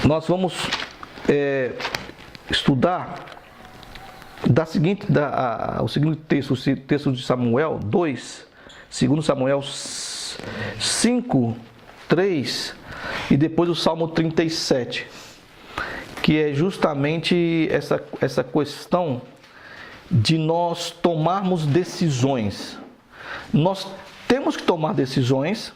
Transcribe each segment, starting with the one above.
nós vamos estudar o seguinte texto, o texto de Samuel 2, 2 Samuel 5, 3 e depois o Salmo 37, que é justamente essa questão de nós tomarmos decisões. Nós temos que tomar decisões.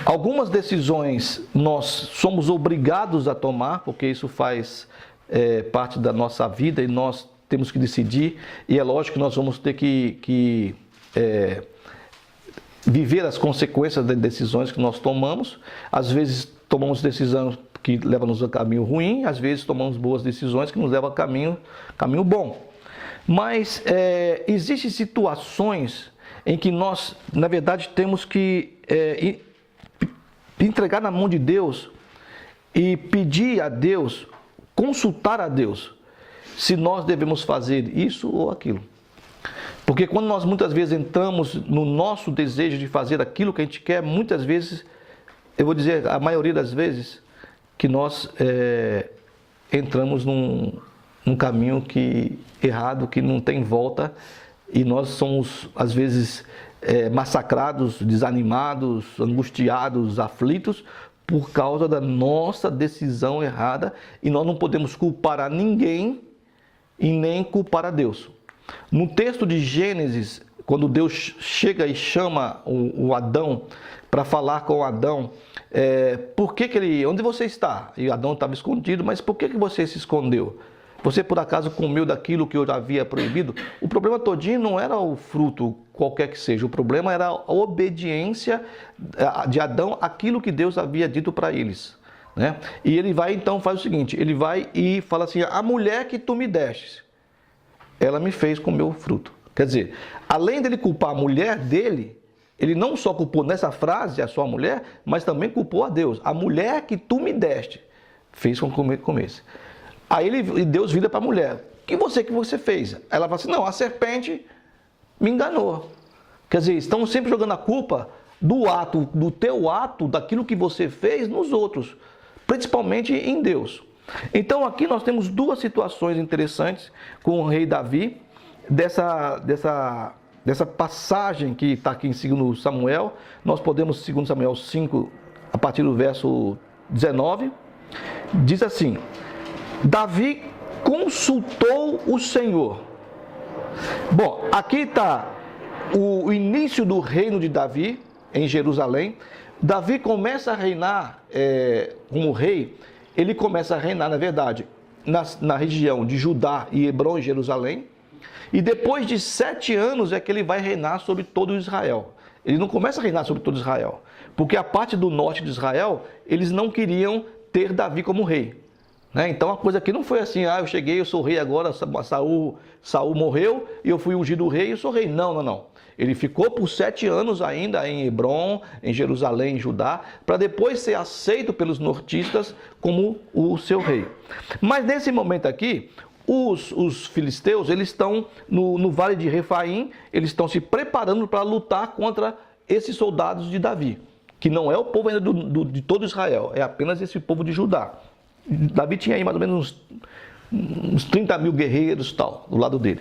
Algumas decisões nós somos obrigados a tomar, porque isso faz parte da nossa vida e nós temos que decidir. E é lógico que nós vamos ter que viver as consequências das decisões que nós tomamos. Às vezes tomamos decisões que levam-nos a caminho ruim, às vezes tomamos boas decisões que nos levam a caminho bom. Mas existem situações em que nós, na verdade, temos que entregar na mão de Deus e pedir a Deus, consultar a Deus, se nós devemos fazer isso ou aquilo. Porque quando nós muitas vezes entramos no nosso desejo de fazer aquilo que a gente quer, muitas vezes, eu vou dizer, a maioria das vezes, que nós entramos num caminho errado, que não tem volta, e nós somos, às vezes, massacrados, desanimados, angustiados, aflitos, por causa da nossa decisão errada, e nós não podemos culpar a ninguém e nem culpar a Deus. No texto de Gênesis, quando Deus chega e chama o Adão para falar com Adão, onde você está? E Adão estava escondido, mas por que você se escondeu? Você por acaso comeu daquilo que eu já havia proibido? O problema todinho não era o fruto, qualquer que seja. O problema era a obediência de Adão àquilo que Deus havia dito para eles, né? E ele vai então, faz o seguinte, ele vai e fala assim, a mulher que tu me destes, ela me fez comer o fruto. Quer dizer, além dele culpar a mulher dele, ele não só culpou nessa frase a sua mulher, mas também culpou a Deus. A mulher que tu me deste, fez com que comesse. Aí Deus vira para a mulher, o que você fez? Ela fala assim, não, a serpente me enganou. Quer dizer, estão sempre jogando a culpa do teu ato, daquilo que você fez nos outros, principalmente em Deus. Então aqui nós temos duas situações interessantes com o rei Davi, dessa passagem que está aqui em 2 Samuel. Nós podemos, 2 Samuel 5, a partir do verso 19, diz assim, Davi consultou o Senhor. Bom, aqui está o início do reino de Davi em Jerusalém. Davi começa a reinar como rei. Ele começa a reinar, na verdade, na região de Judá e Hebrom, em Jerusalém. E depois de 7 anos é que ele vai reinar sobre todo Israel. Ele não começa a reinar sobre todo Israel, porque a parte do norte de Israel, eles não queriam ter Davi como rei. Então a coisa aqui não foi assim, eu cheguei, eu sou rei agora, Saul morreu e eu fui ungido rei e eu sou rei. Não. Ele ficou por 7 anos ainda em Hebrom, em Jerusalém, em Judá, para depois ser aceito pelos nortistas como o seu rei. Mas nesse momento aqui, os filisteus, eles estão no vale de Refaim, eles estão se preparando para lutar contra esses soldados de Davi, que não é o povo ainda de todo Israel, é apenas esse povo de Judá. Davi tinha aí mais ou menos uns 30 mil guerreiros tal, do lado dele.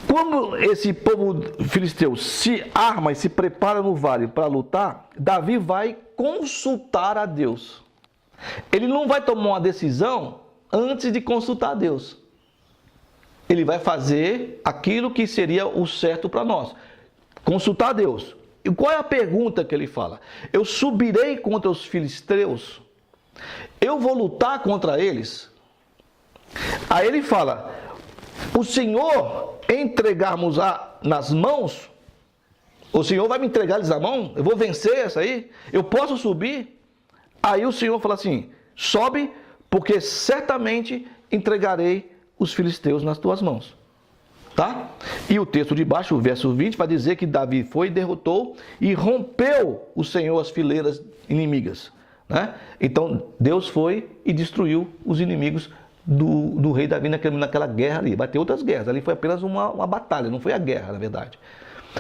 Quando esse povo filisteu se arma e se prepara no vale para lutar, Davi vai consultar a Deus. Ele não vai tomar uma decisão antes de consultar a Deus. Ele vai fazer aquilo que seria o certo para nós. Consultar a Deus. E qual é a pergunta que ele fala? Eu subirei contra os filisteus? Eu vou lutar contra eles? Aí ele fala, o Senhor entregarmos nas mãos, o Senhor vai me entregar eles na mão? Eu vou vencer essa aí? Eu posso subir? Aí o Senhor fala assim, sobe, porque certamente entregarei os filisteus nas tuas mãos. Tá? E o texto de baixo, o verso 20, vai dizer que Davi foi, derrotou e rompeu o Senhor as fileiras inimigas. Né? Então Deus foi e destruiu os inimigos do rei Davi naquela guerra ali. Vai ter outras guerras, ali foi apenas uma batalha, não foi a guerra, na verdade.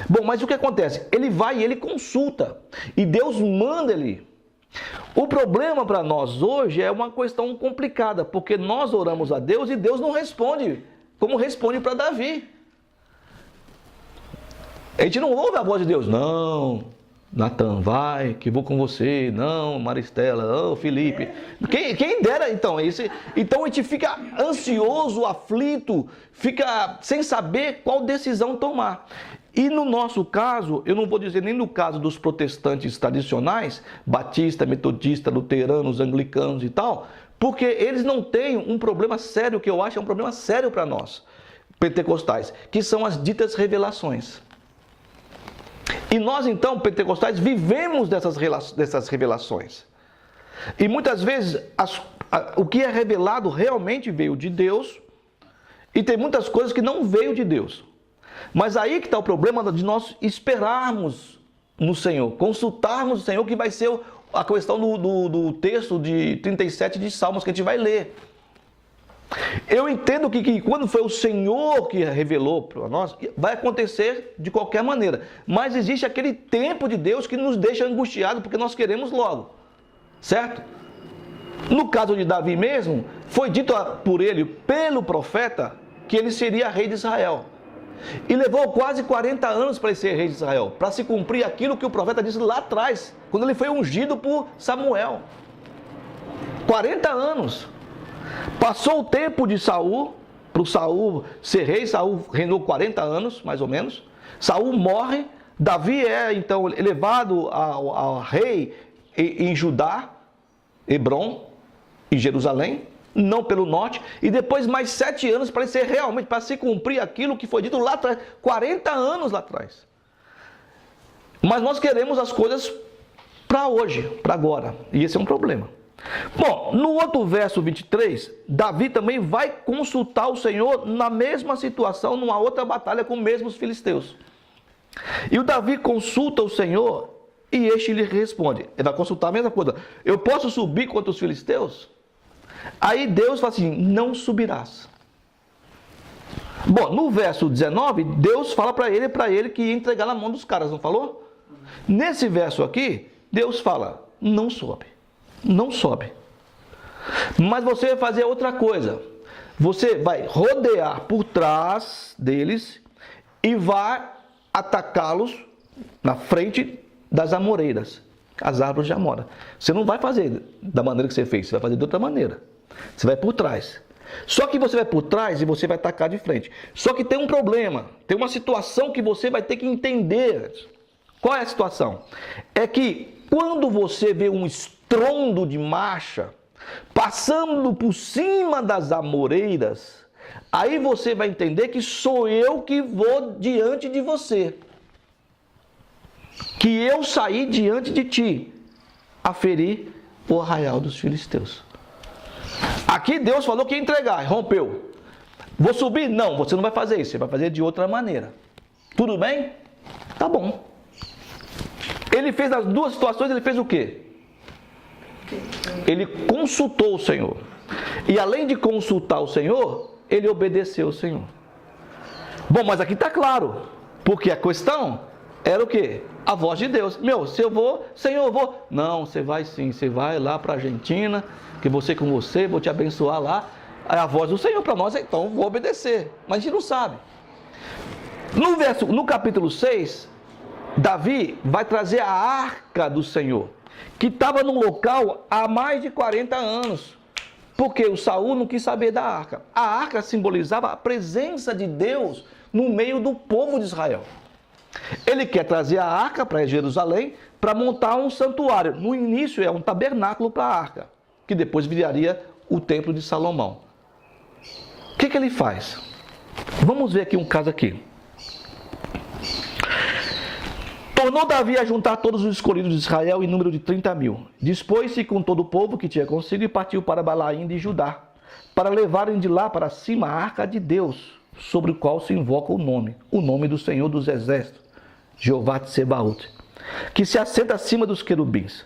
Bom, mas o que acontece? Ele vai e ele consulta, e Deus manda ele O problema para nós hoje é uma questão complicada, porque nós oramos a Deus e Deus não responde, como responde para Davi. A gente não ouve a voz de Deus. Não, Natan, vai, que vou com você. Não, Maristela, não, Felipe. Quem dera, então. Então a gente fica ansioso, aflito, fica sem saber qual decisão tomar. E no nosso caso, eu não vou dizer nem no caso dos protestantes tradicionais, batista, metodista, luteranos, anglicanos e tal, porque eles não têm um problema sério, que eu acho é um problema sério para nós, pentecostais, que são as ditas revelações. E nós, então, pentecostais, vivemos dessas revelações. E muitas vezes, o que é revelado realmente veio de Deus, e tem muitas coisas que não veio de Deus. Mas aí que está o problema de nós esperarmos no Senhor, consultarmos o Senhor, que vai ser a questão do texto de 37 de Salmos que a gente vai ler. Eu entendo que quando foi o Senhor que revelou para nós, vai acontecer de qualquer maneira. Mas existe aquele tempo de Deus que nos deixa angustiados porque nós queremos logo. Certo? No caso de Davi mesmo, foi dito por ele, pelo profeta, que ele seria rei de Israel. E levou quase 40 anos para ele ser rei de Israel, para se cumprir aquilo que o profeta disse lá atrás, quando ele foi ungido por Samuel. 40 anos. Passou o tempo de Saul, para o Saul ser rei. Saul reinou 40 anos, mais ou menos. Saul morre, Davi é então elevado ao rei em Judá, Hebrom, em Jerusalém, não pelo norte, e depois mais 7 anos para ele ser realmente, para se cumprir aquilo que foi dito lá atrás, 40 anos lá atrás. Mas nós queremos as coisas para hoje, para agora, e esse é um problema. Bom, no outro verso 23, Davi também vai consultar o Senhor na mesma situação, numa outra batalha com os mesmos filisteus. E o Davi consulta o Senhor e este lhe responde. Ele vai consultar a mesma coisa. Eu posso subir contra os filisteus? Aí Deus fala assim, não subirás. Bom, no verso 19, Deus fala para ele que ia entregar na mão dos caras, não falou? Nesse verso aqui, Deus fala, não sobe. Não sobe. Mas você vai fazer outra coisa. Você vai rodear por trás deles e vai atacá-los na frente das amoreiras, as árvores de Amora. Você não vai fazer da maneira que você fez, você vai fazer de outra maneira. Você vai por trás. Só que você vai por trás e você vai atacar de frente. Só que tem um problema, tem uma situação que você vai ter que entender. Qual é a situação? É que quando você vê um estrondo de marcha passando por cima das amoreiras, aí você vai entender que sou eu que vou diante de você. Que eu saí diante de ti a ferir o arraial dos filisteus. Aqui Deus falou que ia entregar, rompeu. Vou subir? Não, você não vai fazer isso, você vai fazer de outra maneira. Tudo bem? Tá bom. Ele fez as duas situações, ele fez o quê? Ele consultou o Senhor. E além de consultar o Senhor, ele obedeceu o Senhor. Bom, mas aqui está claro. Porque a questão era o quê? A voz de Deus. Se eu vou, Senhor, eu vou. Não, você vai sim, você vai lá para a Argentina, que você com você, vou te abençoar lá. É a voz do Senhor para nós, então vou obedecer. Mas a gente não sabe. No capítulo 6, Davi vai trazer a arca do Senhor, que estava no local há mais de 40 anos. Porque o Saul não quis saber da arca. A arca simbolizava a presença de Deus no meio do povo de Israel. Ele quer trazer a arca para Jerusalém para montar um santuário. No início é um tabernáculo para a arca, que depois viraria o templo de Salomão. O que ele faz? Vamos ver aqui um caso aqui. Tornou Davi a juntar todos os escolhidos de Israel em número de 30.000. Dispôs-se com todo o povo que tinha consigo e partiu para Balaim de Judá, para levarem de lá para cima a arca de Deus, sobre o qual se invoca o nome do Senhor dos Exércitos, Jeová Tsebaote, que se assenta acima dos querubins.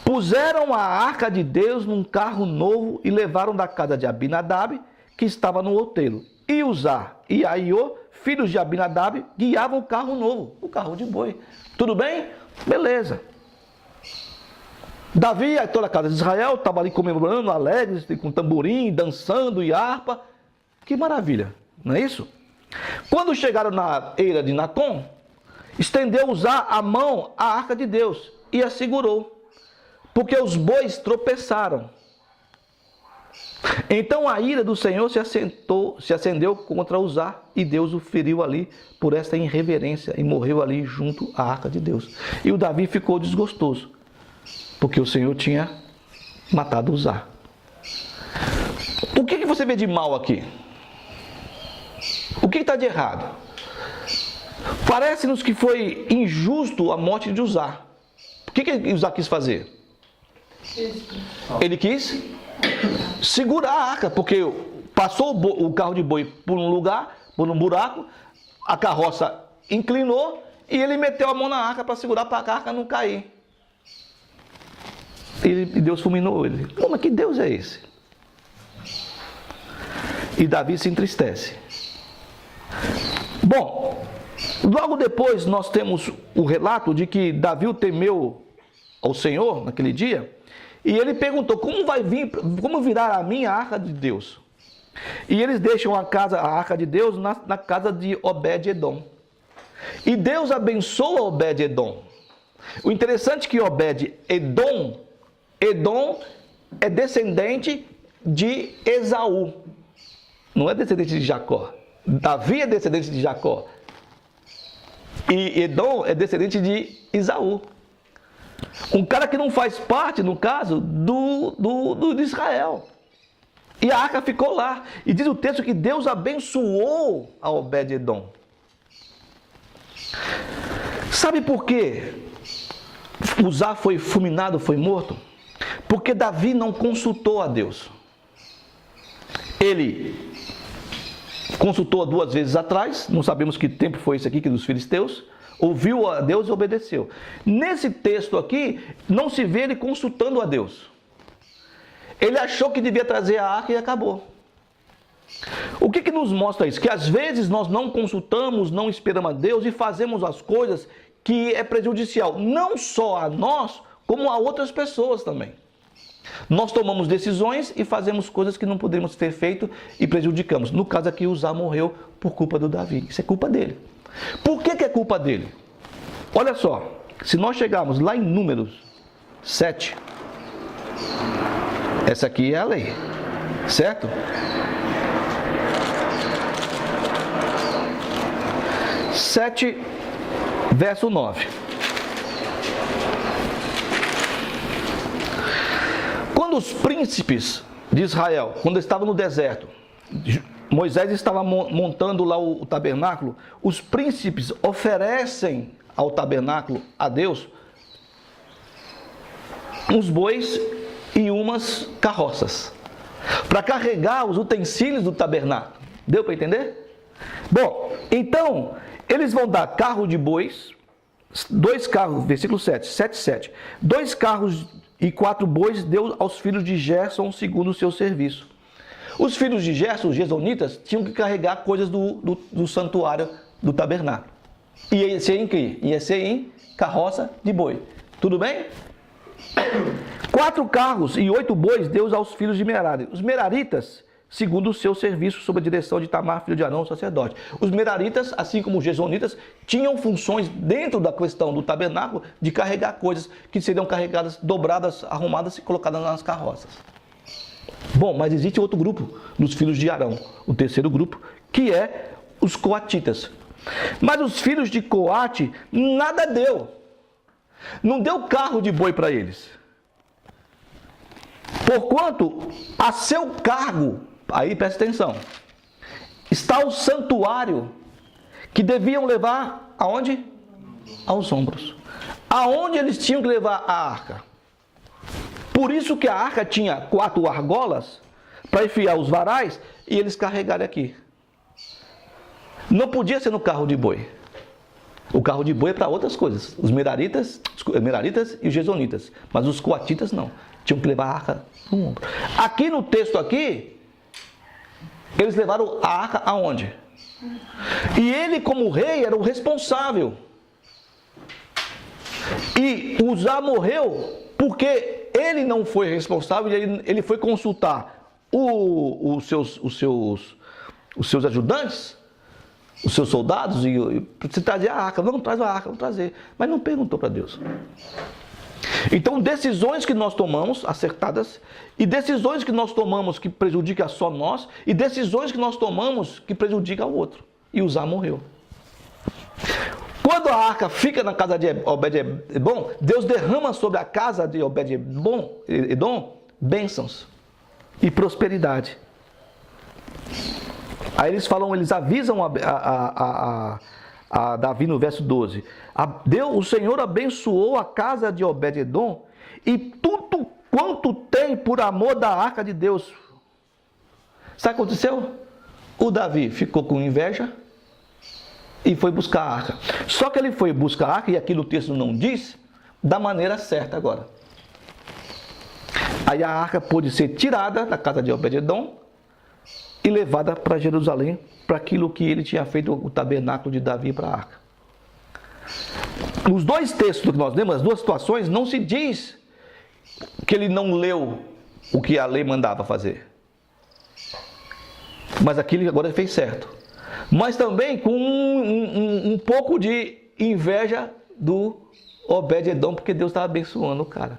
Puseram a arca de Deus num carro novo e levaram da casa de Abinadab, que estava no outeiro. E Uzá e Aiô, filhos de Abinadab, guiavam o carro novo, o carro de boi. Tudo bem? Beleza. Davi e toda a casa de Israel estavam ali comemorando, alegres, com tamborim, dançando e harpa. Que maravilha, não é isso? Quando chegaram na eira de Natom, estendeu Uzá a mão à arca de Deus e a segurou, porque os bois tropeçaram. Então a ira do Senhor se acendeu contra Uzá, e Deus o feriu ali por esta irreverência, e morreu ali junto à arca de Deus. E o Davi ficou desgostoso, porque o Senhor tinha matado Uzá. O que você vê de mal aqui? O que está de errado? Parece-nos que foi injusto a morte de Uzá. O que Uzá quis fazer? Ele quis segurar a arca, porque passou o carro de boi por um lugar, por um buraco, a carroça inclinou e ele meteu a mão na arca para segurar, para a arca não cair. E Deus fulminou ele. Mas que Deus é esse? E Davi se entristece. Bom, logo depois nós temos o relato de que Davi temeu ao Senhor naquele dia, e ele perguntou: como virá a mim a arca de Deus? E eles deixam a arca de Deus na casa de Obed-edom. E Deus abençoa Obed-edom. O interessante é que Obed-edom é descendente de Esaú. Não é descendente de Jacó. Davi é descendente de Jacó. E Edom é descendente de Esaú. Um cara que não faz parte, no caso, de Israel. E a arca ficou lá. E diz o texto que Deus abençoou a Obed-edom. Sabe por quê Uzá foi fulminado, foi morto? Porque Davi não consultou a Deus. Ele consultou 2 vezes atrás, não sabemos que tempo foi esse aqui, que dos filisteus, ouviu a Deus e obedeceu. Nesse texto aqui, não se vê ele consultando a Deus. Ele achou que devia trazer a arca e acabou. O que nos mostra isso? Que às vezes nós não consultamos, não esperamos a Deus e fazemos as coisas que é prejudicial, não só a nós, como a outras pessoas também. Nós tomamos decisões e fazemos coisas que não poderíamos ter feito e prejudicamos. No caso aqui, Uzá morreu por culpa do Davi. Isso é culpa dele. Por que é culpa dele? Olha só, se nós chegarmos lá em Números 7, essa aqui é a lei, certo? 7, verso 9. Quando os príncipes de Israel, quando estavam no deserto, Moisés estava montando lá o tabernáculo, os príncipes oferecem ao tabernáculo a Deus uns bois e umas carroças para carregar os utensílios do tabernáculo. Deu para entender? Bom, então eles vão dar carro de bois, 2 carros, versículo 7. 2 carros e 4 bois deu aos filhos de Gerson segundo o seu serviço. Os filhos de Gerson, os gesonitas, tinham que carregar coisas do santuário do tabernáculo. E ia ser em quê? Ia ser em carroça de boi. Tudo bem? 4 carros e 8 bois deu aos filhos de Merari. Os meraritas, segundo o seu serviço, sob a direção de Tamar, filho de Arão, sacerdote. Os meraritas, assim como os gesonitas, tinham funções dentro da questão do tabernáculo de carregar coisas que seriam carregadas, dobradas, arrumadas e colocadas nas carroças. Bom, mas existe outro grupo dos filhos de Arão, o terceiro grupo, que é os coatitas. Mas os filhos de Coate nada deu. Não deu carro de boi para eles. Porquanto a seu cargo, aí presta atenção, está o santuário que deviam levar aonde? Aos ombros. Aonde eles tinham que levar a arca? Por isso que a arca tinha 4 argolas para enfiar os varais e eles carregarem aqui. Não podia ser no carro de boi. O carro de boi é para outras coisas. Os meraritas e os gesonitas. Mas os coatitas não. Tinham que levar a arca no ombro. Aqui no texto aqui, eles levaram a arca aonde? E ele, como rei, era o responsável. E Uzá morreu porque ele não foi responsável, ele foi consultar os seus ajudantes, os seus soldados, e se trazer a arca. Não, traz a arca, vamos trazer. Mas não perguntou para Deus. Então, decisões que nós tomamos, acertadas, e decisões que nós tomamos que prejudicam só nós, e decisões que nós tomamos que prejudicam ao outro. E Uzá morreu. Quando a arca fica na casa de Obed-edom, Deus derrama sobre a casa de Obed-edom bênçãos e prosperidade. Aí eles avisam a Davi no verso 12. O Senhor abençoou a casa de Obed-edom e tudo quanto tem por amor da arca de Deus. Sabe o que aconteceu? O Davi ficou com inveja e foi buscar a arca. Só que ele foi buscar a arca, e aqui no texto não diz, da maneira certa agora. Aí a arca pôde ser tirada da casa de Obed-edom e levada para Jerusalém, para aquilo que ele tinha feito, o tabernáculo de Davi para a arca. Nos dois textos que nós lemos, as duas situações, não se diz que ele não leu o que a lei mandava fazer. Mas aqui ele agora fez certo. Mas também com um pouco de inveja do Obed-edom, porque Deus estava abençoando o cara.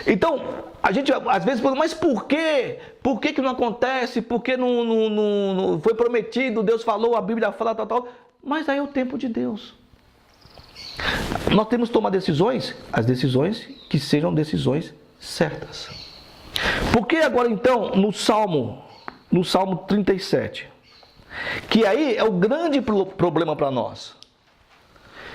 Então, a gente às vezes pergunta, mas por quê? Por que não acontece? Por que não foi prometido? Deus falou, a Bíblia fala, tal. Mas aí é o tempo de Deus. Nós temos que tomar decisões, as decisões que sejam decisões certas. Porque agora então, no Salmo 37, que aí é o grande problema para nós.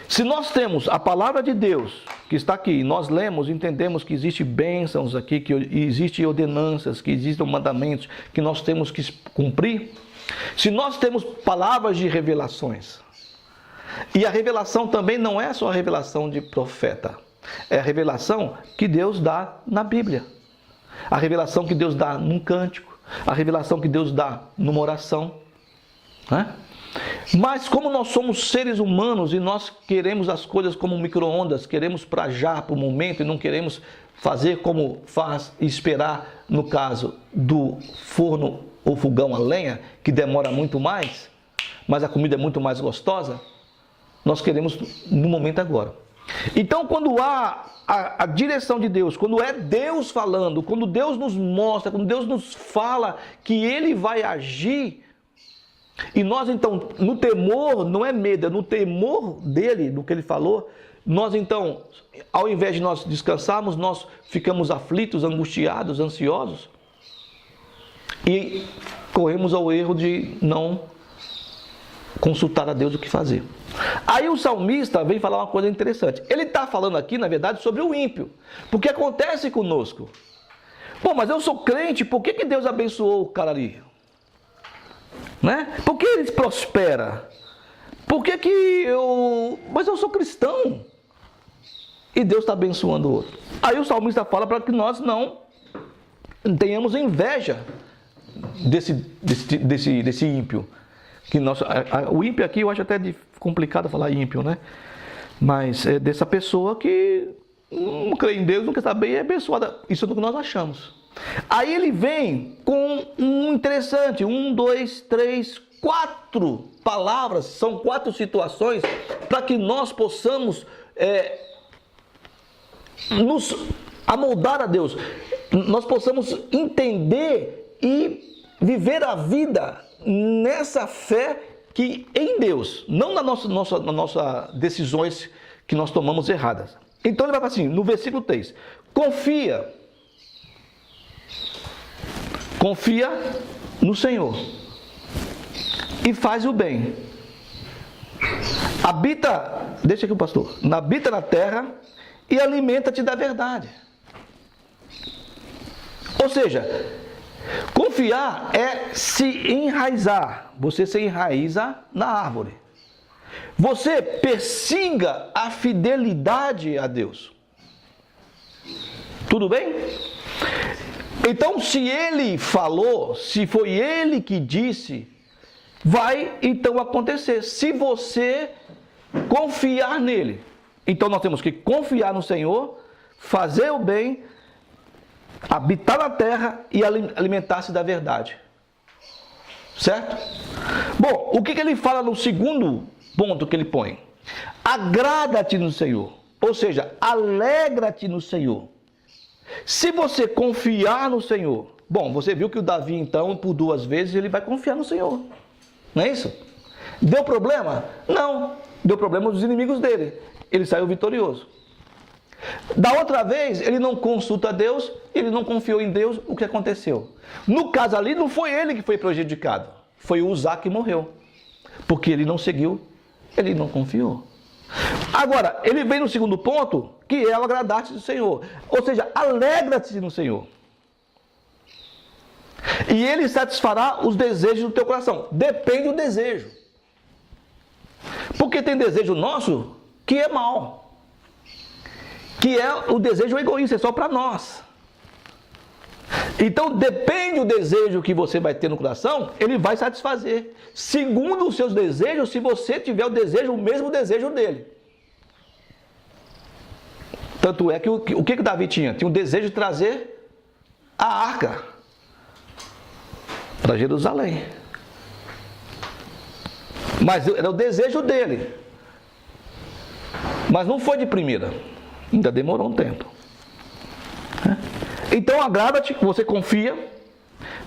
Se nós temos a palavra de Deus, que está aqui, nós lemos, entendemos que existem bênçãos aqui, que existem ordenanças, que existem mandamentos, que nós temos que cumprir. Se nós temos palavras de revelações, e a revelação também não é só a revelação de profeta, é a revelação que Deus dá na Bíblia, a revelação que Deus dá num cântico, a revelação que Deus dá numa oração, né? Mas como nós somos seres humanos e nós queremos as coisas como micro-ondas, queremos para já, para o momento, e não queremos fazer como faz e esperar no caso do forno ou fogão a lenha, que demora muito mais, mas a comida é muito mais gostosa, nós queremos no momento agora. Então, quando há a direção de Deus, quando é Deus falando, quando Deus nos mostra, quando Deus nos fala que Ele vai agir, e nós então, no temor, não é medo, é no temor dele, do que ele falou, nós então, ao invés de nós descansarmos, nós ficamos aflitos, angustiados, ansiosos, e corremos ao erro de não consultar a Deus o que fazer. Aí o salmista vem falar uma coisa interessante. Ele está falando aqui, na verdade, sobre o ímpio. Porque acontece conosco. Bom, mas eu sou crente, por que Deus abençoou o cara ali? Né? Por que ele prospera? Por que Mas eu sou cristão. E Deus está abençoando o outro. Aí o salmista fala para que nós não tenhamos inveja desse ímpio. O ímpio aqui eu acho até complicado falar ímpio, né? Mas é dessa pessoa que não crê em Deus, não quer saber e é abençoada. Isso é do que nós achamos. Aí ele vem com um interessante, 1, 2, 3, 4 palavras, são 4 situações para que nós possamos nos amoldar a Deus, nós possamos entender e viver a vida nessa fé que em Deus, não nas nossas decisões que nós tomamos erradas. Então ele vai falar assim, no versículo 3, confia no Senhor e faz o bem. Deixa aqui o pastor, habita na terra e alimenta-te da verdade. Ou seja, confiar é se enraizar. Você se enraiza na árvore. Você persiga a fidelidade a Deus. Tudo bem? Então, se ele falou, se foi ele que disse, vai então acontecer. Se você confiar nele. Então, nós temos que confiar no Senhor, fazer o bem, habitar na terra e alimentar-se da verdade. Certo? Bom, o que ele fala no segundo ponto que ele põe? Agrada-te no Senhor. Ou seja, alegra-te no Senhor. Se você confiar no Senhor. Bom, você viu que o Davi, então, por 2 vezes, ele vai confiar no Senhor. Não é isso? Deu problema? Não. Deu problema dos inimigos dele. Ele saiu vitorioso. Da outra vez, ele não consulta Deus, ele não confiou em Deus, o que aconteceu? No caso ali, não foi ele que foi prejudicado, foi o Uzá que morreu. Porque ele não seguiu, ele não confiou. Agora, ele vem no segundo ponto, que é o agradar-te do Senhor. Ou seja, alegra-te no Senhor. E ele satisfará os desejos do teu coração. Depende do desejo. Porque tem desejo nosso que é mau. Que é o desejo egoísta, é só para nós. Então, depende do desejo que você vai ter no coração, ele vai satisfazer. Segundo os seus desejos, se você tiver o desejo, o mesmo desejo dele. Tanto é que o que Davi tinha? Tinha o desejo de trazer a arca para Jerusalém. Mas era o desejo dele. Mas não foi de primeira. Ainda demorou um tempo. Então agrada-te, você confia,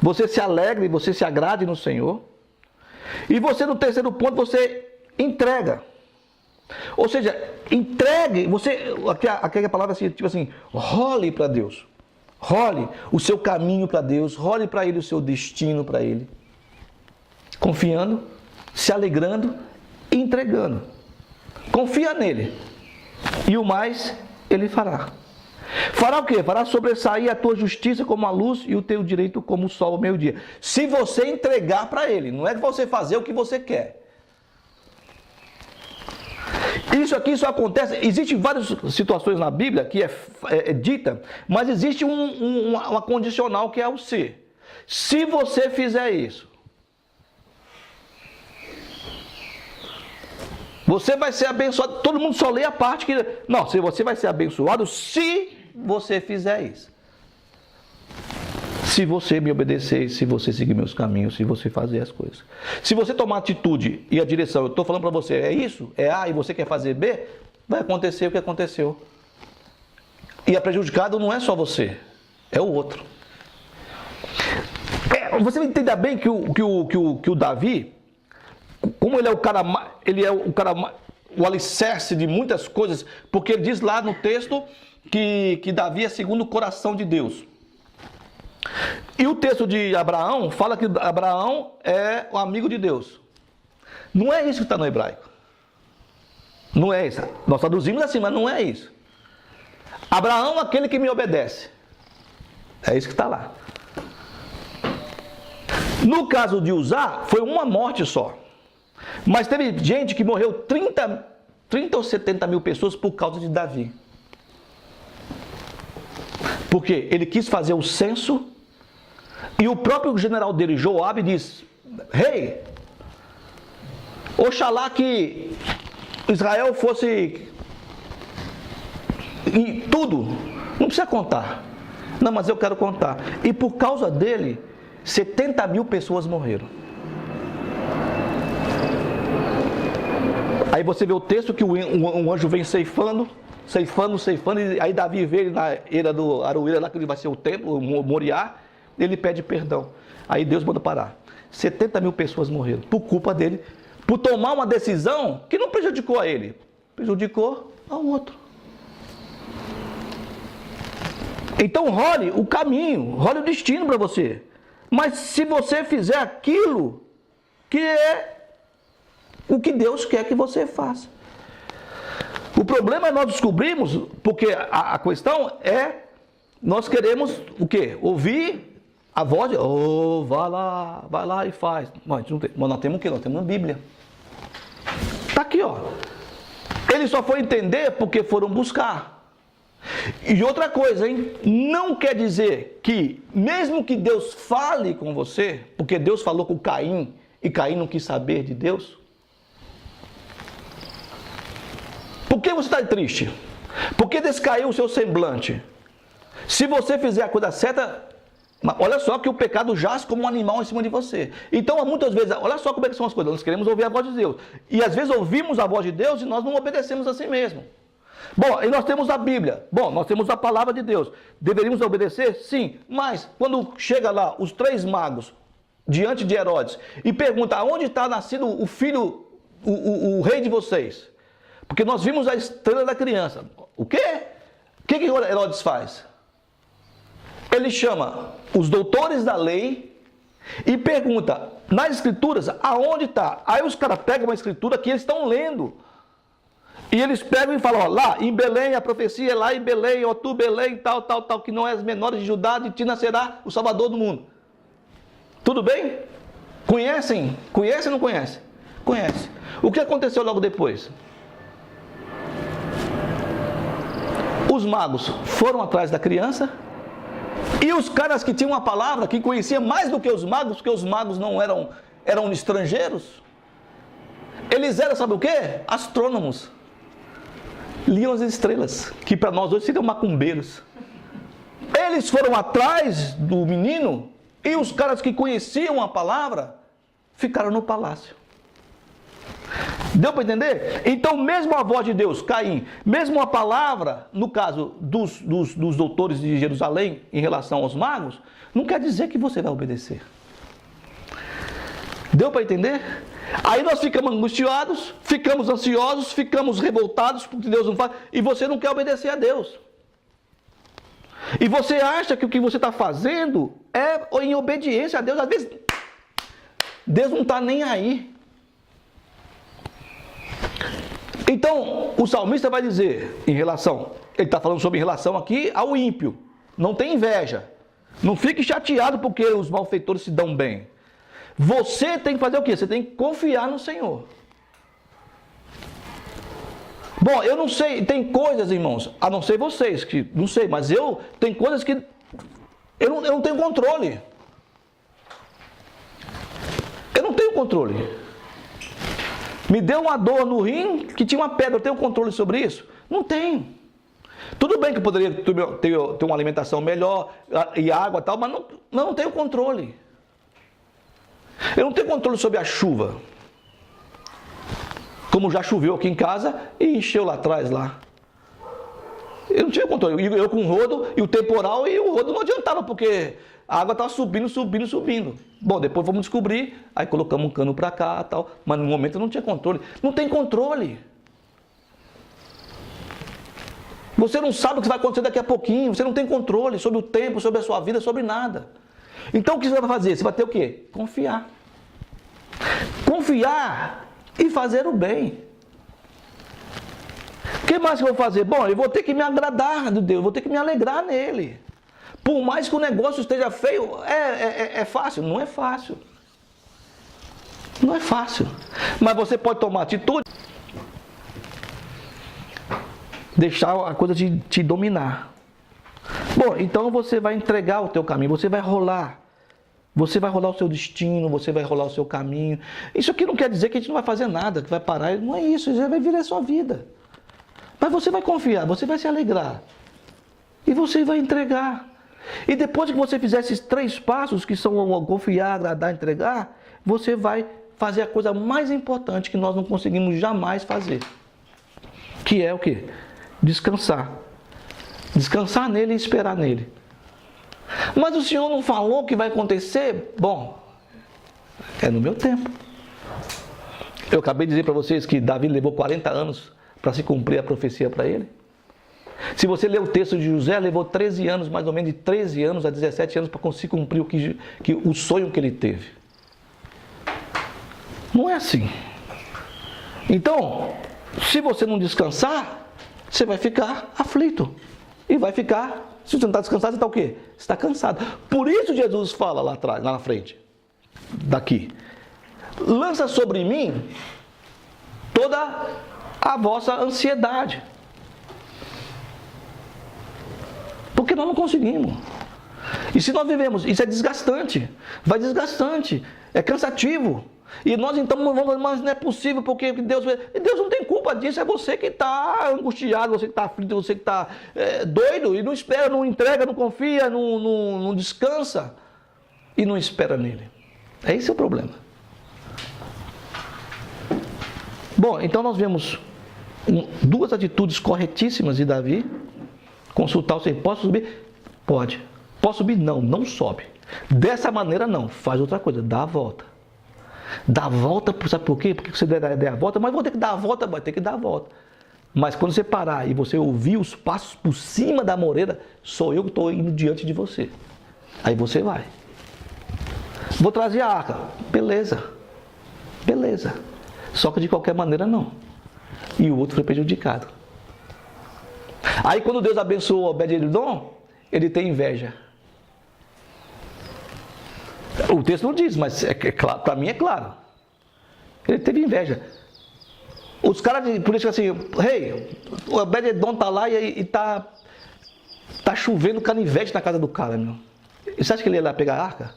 você se alegre, você se agrade no Senhor. E você, no terceiro ponto, você entrega. Ou seja, entregue, você, aquela palavra assim, tipo assim, role para Deus. Role o seu caminho para Deus, role para Ele o seu destino para Ele. Confiando, se alegrando e entregando. Confia nele. E o mais Ele fará. Fará o quê? Fará sobressair a tua justiça como a luz e o teu direito como o sol ao meio-dia. Se você entregar para Ele, não é você fazer o que você quer. Isso aqui só acontece, existem várias situações na Bíblia que é dita, mas existe uma condicional que é o se. Se você fizer isso, você vai ser abençoado. Todo mundo só lê a parte que... Não, você vai ser abençoado se você fizer isso. Se você me obedecer, se você seguir meus caminhos, se você fazer as coisas. Se você tomar atitude e a direção, eu estou falando para você, é isso, é A e você quer fazer B, vai acontecer o que aconteceu. E a prejudicado não é só você, é o outro. Você vai entender bem que o Davi, como ele é o alicerce de muitas coisas, porque ele diz lá no texto que Davi é segundo o coração de Deus. E o texto de Abraão fala que Abraão é o amigo de Deus. Não é isso que está no hebraico. Não é isso. Nós traduzimos assim, mas não é isso. Abraão é aquele que me obedece. É isso que está lá. No caso de Uzá, foi uma morte só. Mas teve gente que morreu 30 ou 70 mil pessoas por causa de Davi. Porque ele quis fazer o censo e o próprio general dele, Joabe, diz: Rei, oxalá que Israel fosse em tudo, não precisa contar. Não, mas eu quero contar. E por causa dele, 70 mil pessoas morreram. Aí você vê o texto que um anjo vem ceifando, e aí Davi vê ele na era do Aroeira, lá que ele vai ser o templo, o Moriá, ele pede perdão. Aí Deus manda parar. 70 mil pessoas morreram por culpa dele, por tomar uma decisão que não prejudicou a ele, prejudicou ao outro. Então role o caminho, role o destino para você. Mas se você fizer aquilo que é o que Deus quer que você faça. O problema é nós descobrimos, porque a questão é, nós queremos o quê? Ouvir a voz de, vai lá e faz. Mas nós temos o quê? Nós temos a Bíblia. Está aqui, ó. Ele só foi entender porque foram buscar. E outra coisa, hein? Não quer dizer que, mesmo que Deus fale com você, porque Deus falou com Caim, e Caim não quis saber de Deus. Por que você está triste? Por que descaiu o seu semblante? Se você fizer a coisa certa, olha só que o pecado jaz como um animal em cima de você. Então, muitas vezes, olha só como é que são as coisas. Nós queremos ouvir a voz de Deus. E às vezes ouvimos a voz de Deus e nós não obedecemos a si mesmo. Bom, e nós temos a Bíblia. Bom, nós temos a palavra de Deus. Deveríamos obedecer? Sim. Mas, quando chega lá os 3 magos diante de Herodes e pergunta aonde está nascido o filho, o rei de vocês? Porque nós vimos a estrela da criança. O quê? O que Herodes faz? Ele chama os doutores da lei e pergunta nas escrituras aonde está. Aí os caras pegam uma escritura que eles estão lendo. E eles pegam e falam, ó, lá em Belém, a profecia é lá em Belém, ó tu Belém, tal, que não é as menores de Judá, de ti nascerá o Salvador do mundo. Tudo bem? Conhecem? Conhecem ou não conhecem? Conhece. O que aconteceu logo depois? Os magos foram atrás da criança e os caras que tinham a palavra, que conheciam mais do que os magos, porque os magos não eram estrangeiros, eles eram, sabe o quê? Astrônomos. Liam as estrelas, que para nós hoje seriam macumbeiros. Eles foram atrás do menino e os caras que conheciam a palavra ficaram no palácio. Deu para entender? Então, mesmo a voz de Deus, Caim, mesmo a palavra, no caso dos doutores de Jerusalém, em relação aos magos, não quer dizer que você vai obedecer. Deu para entender? Aí nós ficamos angustiados, ficamos ansiosos, ficamos revoltados porque Deus não faz, e você não quer obedecer a Deus. E você acha que o que você está fazendo é em obediência a Deus. Às vezes, Deus não está nem aí. Então, o salmista vai dizer, ele está falando sobre em relação aqui ao ímpio. Não tem inveja. Não fique chateado porque os malfeitores se dão bem. Você tem que fazer o quê? Você tem que confiar no Senhor. Bom, eu não sei, tem coisas, irmãos, a não ser vocês, que não sei, mas tem coisas que eu não tenho controle. Eu não tenho controle. Me deu uma dor no rim que tinha uma pedra, eu tenho controle sobre isso? Não tenho. Tudo bem que eu poderia ter uma alimentação melhor e água e tal, mas não tenho controle. Eu não tenho controle sobre a chuva. Como já choveu aqui em casa e encheu lá atrás lá. Eu não tinha controle. Eu com o rodo e o temporal e o rodo não adiantava, porque a água estava subindo. Bom, depois vamos descobrir, aí colocamos um cano para cá e tal, mas no momento eu não tinha controle. Não tem controle. Você não sabe o que vai acontecer daqui a pouquinho, você não tem controle sobre o tempo, sobre a sua vida, sobre nada. Então o que você vai fazer? Você vai ter o quê? Confiar. Confiar e fazer o bem. O que mais que eu vou fazer? Bom, eu vou ter que me agradar de Deus, vou ter que me alegrar nele. Por mais que o negócio esteja feio, é fácil? Não é fácil. Não é fácil. Mas você pode tomar atitude. Deixar a coisa te dominar. Bom, então você vai entregar o teu caminho, você vai rolar. Você vai rolar o seu destino, você vai rolar o seu caminho. Isso aqui não quer dizer que a gente não vai fazer nada, que vai parar. Não é isso, já vai virar a sua vida. Mas você vai confiar, você vai se alegrar. E você vai entregar. E depois que você fizer esses 3 passos, que são confiar, agradar, entregar, você vai fazer a coisa mais importante que nós não conseguimos jamais fazer. Que é o quê? Descansar. Descansar nele e esperar nele. Mas o Senhor não falou que vai acontecer? Bom, é no meu tempo. Eu acabei de dizer para vocês que Davi levou 40 anos para se cumprir a profecia para ele. Se você ler o texto de José, levou 13 anos, mais ou menos de 13 anos a 17 anos para conseguir cumprir o sonho que ele teve. Não é assim. Então, se você não descansar, você vai ficar aflito. E vai ficar... Se você não está descansado, você está o quê? Você está cansado. Por isso Jesus fala lá atrás, lá na frente, daqui. Lança sobre mim toda a vossa ansiedade. Porque nós não conseguimos. E se nós vivemos, isso é desgastante. Vai desgastante. É cansativo. E nós então vamos, mas não é possível, porque Deus não tem culpa disso, é você que está angustiado, você que está aflito, você que está doido e não espera, não entrega, não confia, não descansa e não espera nele. Esse é o problema. Bom, então nós vemos duas atitudes corretíssimas de Davi. Consultar o Senhor, posso subir? Pode. Posso subir? Não, não sobe. Dessa maneira não, faz outra coisa, dá a volta. Dá a volta, sabe por quê? Porque você der a volta, mas vou ter que dar a volta, vai ter que dar a volta. Mas quando você parar e você ouvir os passos por cima da moreira, sou eu que estou indo diante de você. Aí você vai. Vou trazer a arca. Beleza. Beleza. Só que de qualquer maneira não. E o outro foi prejudicado. Aí quando Deus abençoou Obed-Edom, ele tem inveja. O texto não diz, mas claro, para mim é claro. Ele teve inveja. Os caras de política assim, rei, o Obed-Edom está lá e tá chovendo canivete na casa do cara, meu. E você acha que ele ia lá pegar a arca?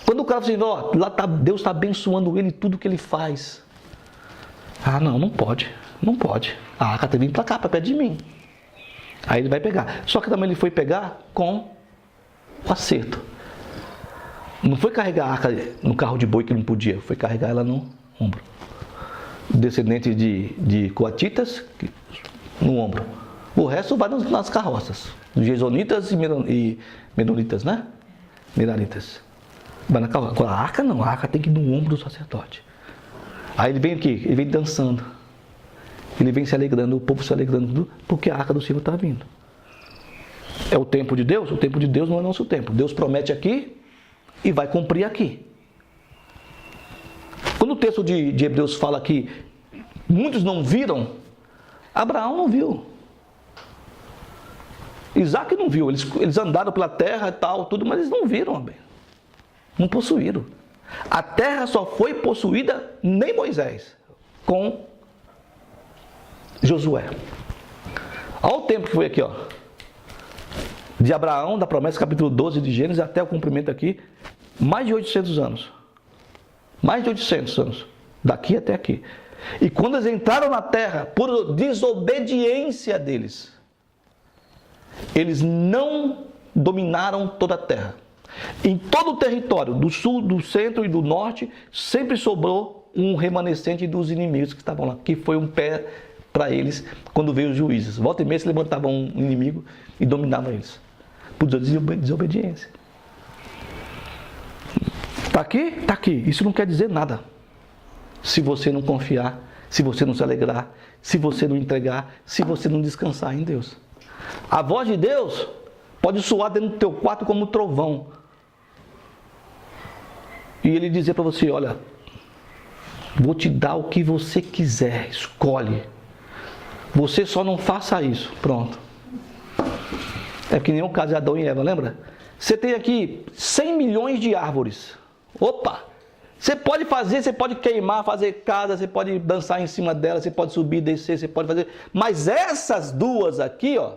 Quando o cara fala assim, ó, lá Deus está abençoando ele tudo que ele faz. Ah, não pode. Não pode. A arca tem que vir para cá, para perto de mim. Aí ele vai pegar. Só que também ele foi pegar com o acerto. Não foi carregar a arca no carro de boi que não podia. Foi carregar ela no ombro. Descendente de coatitas, no ombro. O resto vai nas carroças. Gesonitas e menonitas, né? Meraritas. Vai na carroça. Agora a arca não. A arca tem que ir no ombro do sacerdote. Aí ele vem aqui. Ele vem dançando. Ele vem se alegrando, o povo se alegrando, porque a arca do Senhor está vindo. É o tempo de Deus? O tempo de Deus não é nosso tempo. Deus promete aqui e vai cumprir aqui. Quando o texto de Hebreus fala que muitos não viram, Abraão não viu. Isaac não viu. Eles andaram pela terra e tal, tudo, mas eles não viram, não possuíram. A terra só foi possuída nem Moisés, com Josué. Olha o tempo que foi aqui, ó. De Abraão, da promessa, capítulo 12 de Gênesis, até o cumprimento aqui, mais de 800 anos. Mais de 800 anos. Daqui até aqui. E quando eles entraram na terra, por desobediência deles, eles não dominaram toda a terra. Em todo o território, do sul, do centro e do norte, sempre sobrou um remanescente dos inimigos que estavam lá, que foi um pé para eles quando veio os juízes. Volta e meia se levantavam um inimigo e dominavam eles. Por desobediência. Está aqui? Está aqui. Isso não quer dizer nada. Se você não confiar, se você não se alegrar, se você não entregar, se você não descansar em Deus. A voz de Deus pode soar dentro do teu quarto como um trovão. E ele dizer para você, olha, vou te dar o que você quiser, escolhe. Você só não faça isso. Pronto. É que nem o caso de Adão e Eva, lembra? Você tem aqui 100 milhões de árvores. Opa! Você pode fazer, você pode queimar, fazer casa, você pode dançar em cima dela, você pode subir, descer, você pode fazer. Mas essas duas aqui, ó.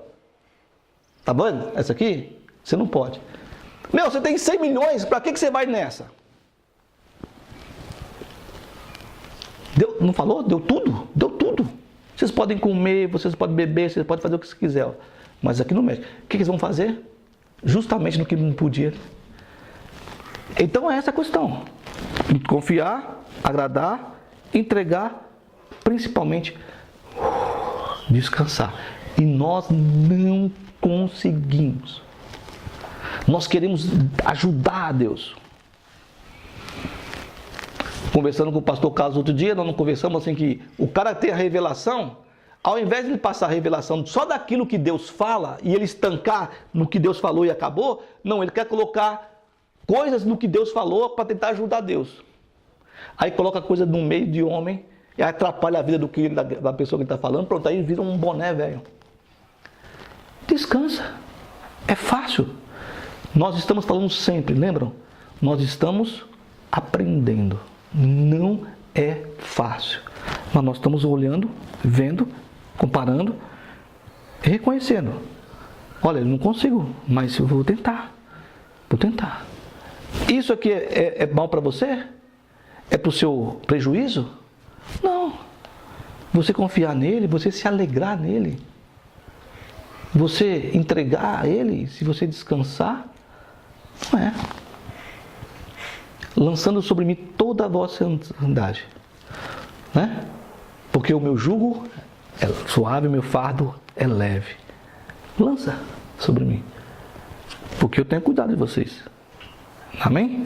Tá vendo? Essa aqui, você não pode. Meu, você tem 100 milhões, para que você vai nessa? Deu, não falou? Deu tudo? Deu tudo. Vocês podem comer, vocês podem beber, vocês podem fazer o que vocês quiserem. Mas aqui no México, o que eles vão fazer? Justamente no que não podia. Então é essa a questão. Confiar, agradar, entregar, principalmente descansar. E nós não conseguimos. Nós queremos ajudar a Deus. Conversando com o pastor Carlos outro dia, nós não conversamos assim que o cara tem a revelação, ao invés de ele passar a revelação só daquilo que Deus fala e ele estancar no que Deus falou e acabou, não, ele quer colocar coisas no que Deus falou para tentar ajudar Deus. Aí coloca coisa no meio de homem e atrapalha a vida da pessoa que está falando, pronto, aí vira um boné velho. Descansa. É fácil. Nós estamos falando sempre, lembram? Nós estamos aprendendo. Não é fácil. Mas nós estamos olhando, vendo, comparando e reconhecendo. Olha, eu não consigo, mas eu vou tentar. Vou tentar. Isso aqui é mal para você? é para o seu prejuízo? Não. Você confiar nele, você se alegrar nele, você entregar a ele, se você descansar, não é. Lançando sobre mim toda a vossa ansiedade, né? Porque o meu jugo é suave, o meu fardo é leve. Lança sobre mim, porque eu tenho cuidado de vocês. Amém?